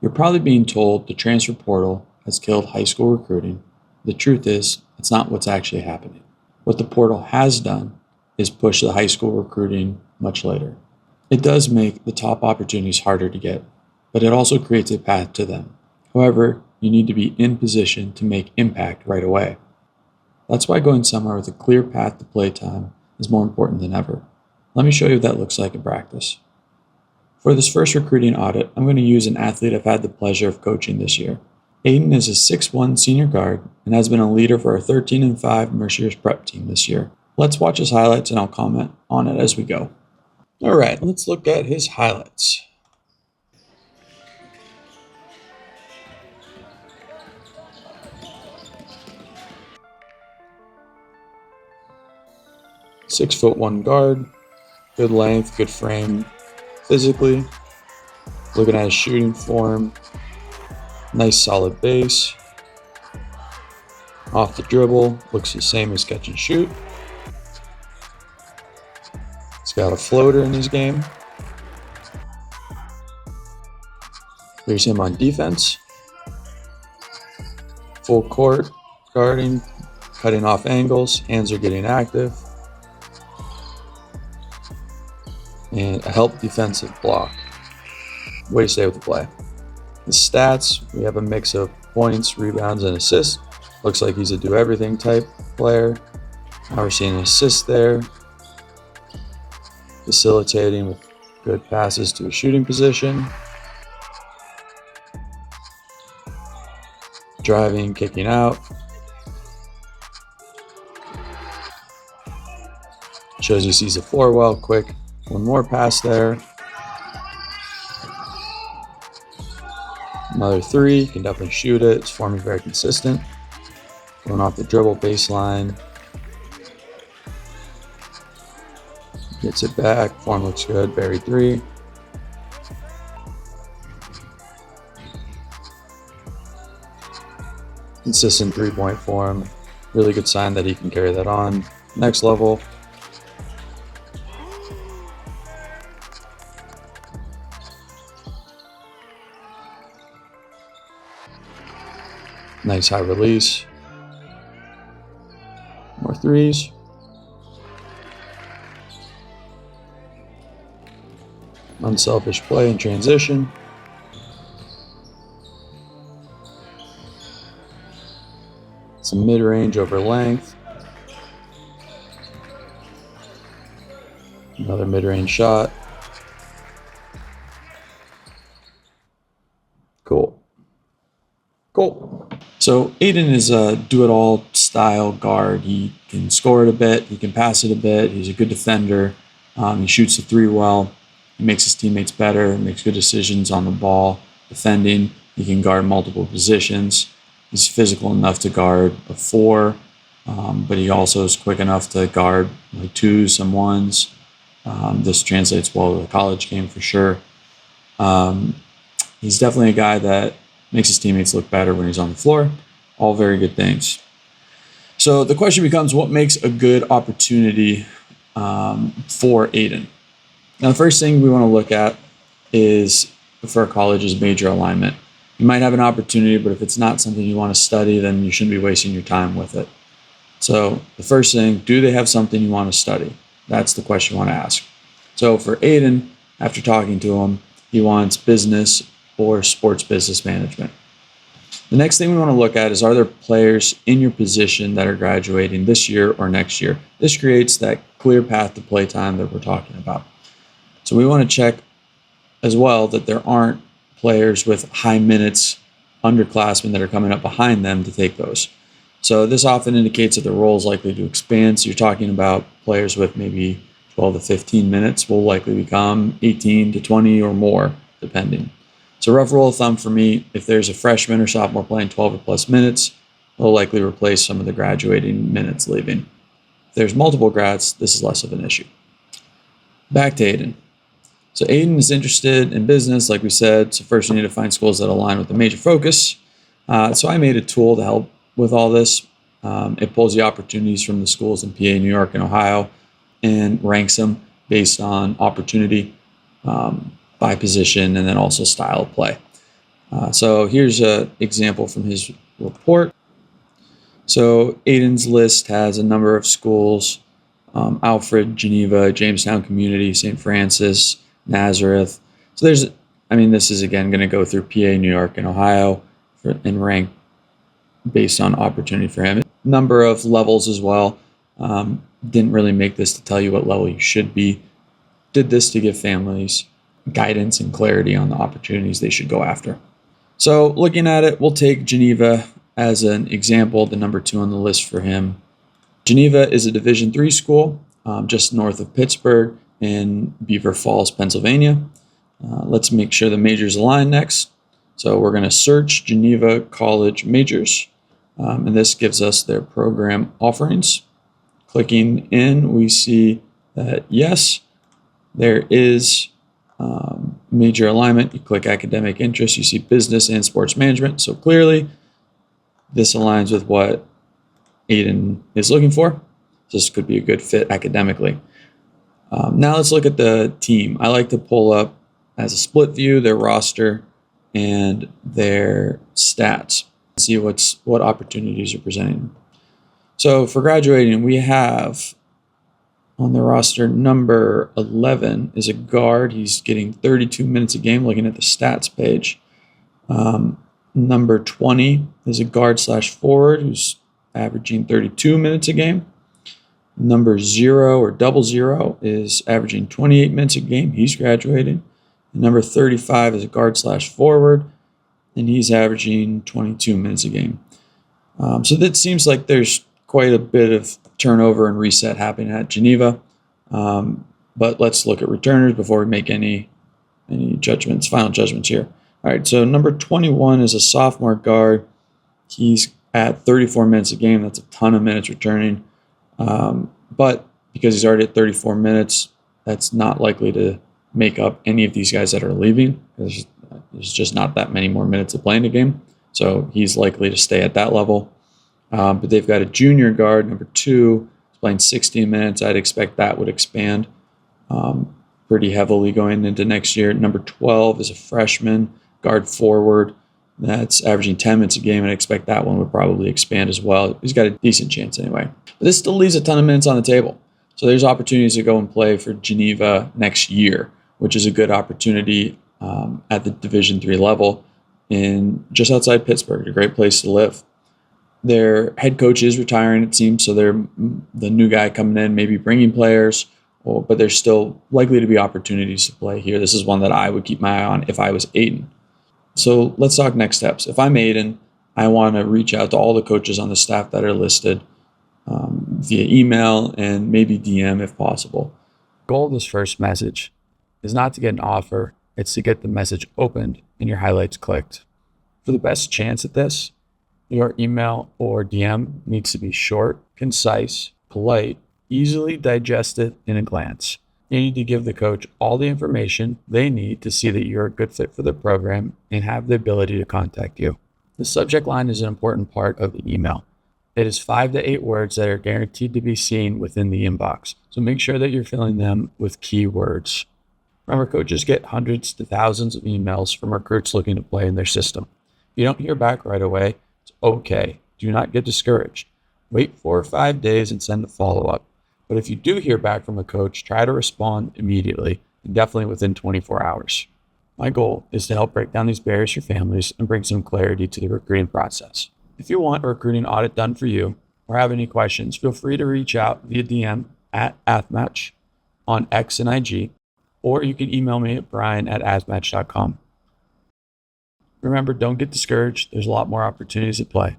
You're probably being told the transfer portal has killed high school recruiting. The truth is, it's not what's actually happening. What the portal has done is push the high school recruiting much later. It does make the top opportunities harder to get, but it also creates a path to them. However, you need to be in position to make impact right away. That's why going somewhere with a clear path to play time is more important than ever. Let me show you what that looks like in practice. For this first recruiting audit, I'm going to use an athlete I've had the pleasure of coaching this year. Aiden is a 6'1" senior guard and has been a leader for our 13-5 Mercier's prep team this year. Let's watch his highlights and I'll comment on it as we go. All right, let's look at his highlights. "6'1" guard, good length, good frame physically. Looking at his shooting form, nice solid base. Off the dribble, looks the same as catch and shoot. He's got a floater in his game. Here's him on defense. Full court, guarding, cutting off angles, hands are getting active. And a help defensive block. Way to stay with the play. The stats, we have a mix of points, rebounds, and assists. Looks like he's a do-everything type player. Now we're seeing an assist there. Facilitating with good passes to a shooting position. Driving, kicking out. Shows he sees the floor well, quick. One more pass there. Another three, can definitely shoot it. His form is very consistent. Going off the dribble baseline. Gets it back, form looks good, buried three. Consistent three-point form. Really good sign that he can carry that on. Next level. Nice high release. More threes. Unselfish play in transition. Some mid-range over length. Another mid-range shot. Cool. So Aiden is a do-it-all style guard. He can score it a bit. He can pass it a bit. He's a good defender. He shoots the three well. He makes his teammates better. Makes good decisions on the ball. Defending. He can guard multiple positions. He's physical enough to guard a four, but he also is quick enough to guard like twos, some ones. This translates well to the college game for sure. He's definitely a guy that makes his teammates look better when he's on the floor. All very good things. So the question becomes, what makes a good opportunity for Aiden? Now, the first thing we want to look at is for college is major alignment. You might have an opportunity, but if it's not something you want to study, then you shouldn't be wasting your time with it. So the first thing, do they have something you want to study? That's the question you want to ask. So for Aiden, after talking to him, he wants business or sports business management. The next thing we want to look at is, are there players in your position that are graduating this year or next year? This creates that clear path to play time that we're talking about. So we want to check as well that there aren't players with high minutes, underclassmen that are coming up behind them to take those. So this often indicates that the role is likely to expand. So you're talking about players with maybe 12 to 15 minutes will likely become 18 to 20 or more, depending. So rough rule of thumb for me, if there's a freshman or sophomore playing 12 or plus minutes, they'll likely replace some of the graduating minutes leaving. If there's multiple grads, this is less of an issue. Back to Aiden. So Aiden is interested in business, like we said. So first you need to find schools that align with the major focus. So I made a tool to help with all this. It pulls the opportunities from the schools in PA, New York, and Ohio and ranks them based on opportunity, by position, and then also style of play. So here's an example from his report. So Aiden's list has a number of schools: Alfred, Geneva, Jamestown Community, St. Francis, Nazareth. So this is again going to go through PA, New York, and Ohio and rank based on opportunity for him. Number of levels as well. Didn't really make this to tell you what level you should be. Did this to give families guidance and clarity on the opportunities they should go after. So looking at it, we'll take Geneva as an example, the number 2 on the list for him. Geneva is a Division III school just north of Pittsburgh in Beaver Falls, Pennsylvania. Let's make sure the majors align next. So we're going to search Geneva College majors, and this gives us their program offerings. Clicking in, we see that yes, there is major alignment. You click academic interest, you see business and sports management. So clearly, this aligns with what Aiden is looking for. This could be a good fit academically. Now let's look at the team. I like to pull up as a split view their roster and their stats. See what opportunities are presenting. So for graduating, we have on the roster number 11 is a guard. He's getting 32 minutes a game. Looking at the stats page. Number 20 is a guard/forward who's averaging 32 minutes a game. Number 0 or 00 is averaging 28 minutes a game. He's graduating. And number 35 is a guard/forward, and he's averaging 22 minutes a game. So that seems like there's quite a bit of turnover and reset happening at Geneva. But let's look at returners before we make any final judgments here. All right, so number 21 is a sophomore guard. He's at 34 minutes a game. That's a ton of minutes returning. But because he's already at 34 minutes, that's not likely to make up any of these guys that are leaving. There's just not that many more minutes to play in the game. So he's likely to stay at that level. But they've got a junior guard, number 2, playing 16 minutes. I'd expect that would expand pretty heavily going into next year. Number 12 is a freshman guard/forward. That's averaging 10 minutes a game, and I expect that one would probably expand as well. He's got a decent chance anyway. But this still leaves a ton of minutes on the table. So there's opportunities to go and play for Geneva next year, which is a good opportunity at the Division III level in just outside Pittsburgh. A great place to live. Their head coach is retiring, it seems, so they're the new guy coming in, maybe bringing players, but there's still likely to be opportunities to play here. This is one that I would keep my eye on if I was Aiden. So let's talk next steps. If I'm Aiden, I want to reach out to all the coaches on the staff that are listed via email and maybe DM if possible. The goal of this first message is not to get an offer, it's to get the message opened and your highlights clicked. For the best chance at this, your email or DM needs to be short, concise, polite, easily digested in a glance. You need to give the coach all the information they need to see that you're a good fit for the program and have the ability to contact you. The subject line is an important part of the email. It is 5 to 8 words that are guaranteed to be seen within the inbox. So make sure that you're filling them with keywords. Remember, coaches get hundreds to thousands of emails from recruits looking to play in their system. If you don't hear back right away, it's okay. Do not get discouraged. Wait 4 or 5 days and send a follow-up. But if you do hear back from a coach, try to respond immediately and definitely within 24 hours. My goal is to help break down these barriers for families and bring some clarity to the recruiting process. If you want a recruiting audit done for you or have any questions, feel free to reach out via DM at Athmatch on X and IG, or you can email me at brian@athmatch.com. Remember, don't get discouraged. There's a lot more opportunities at play.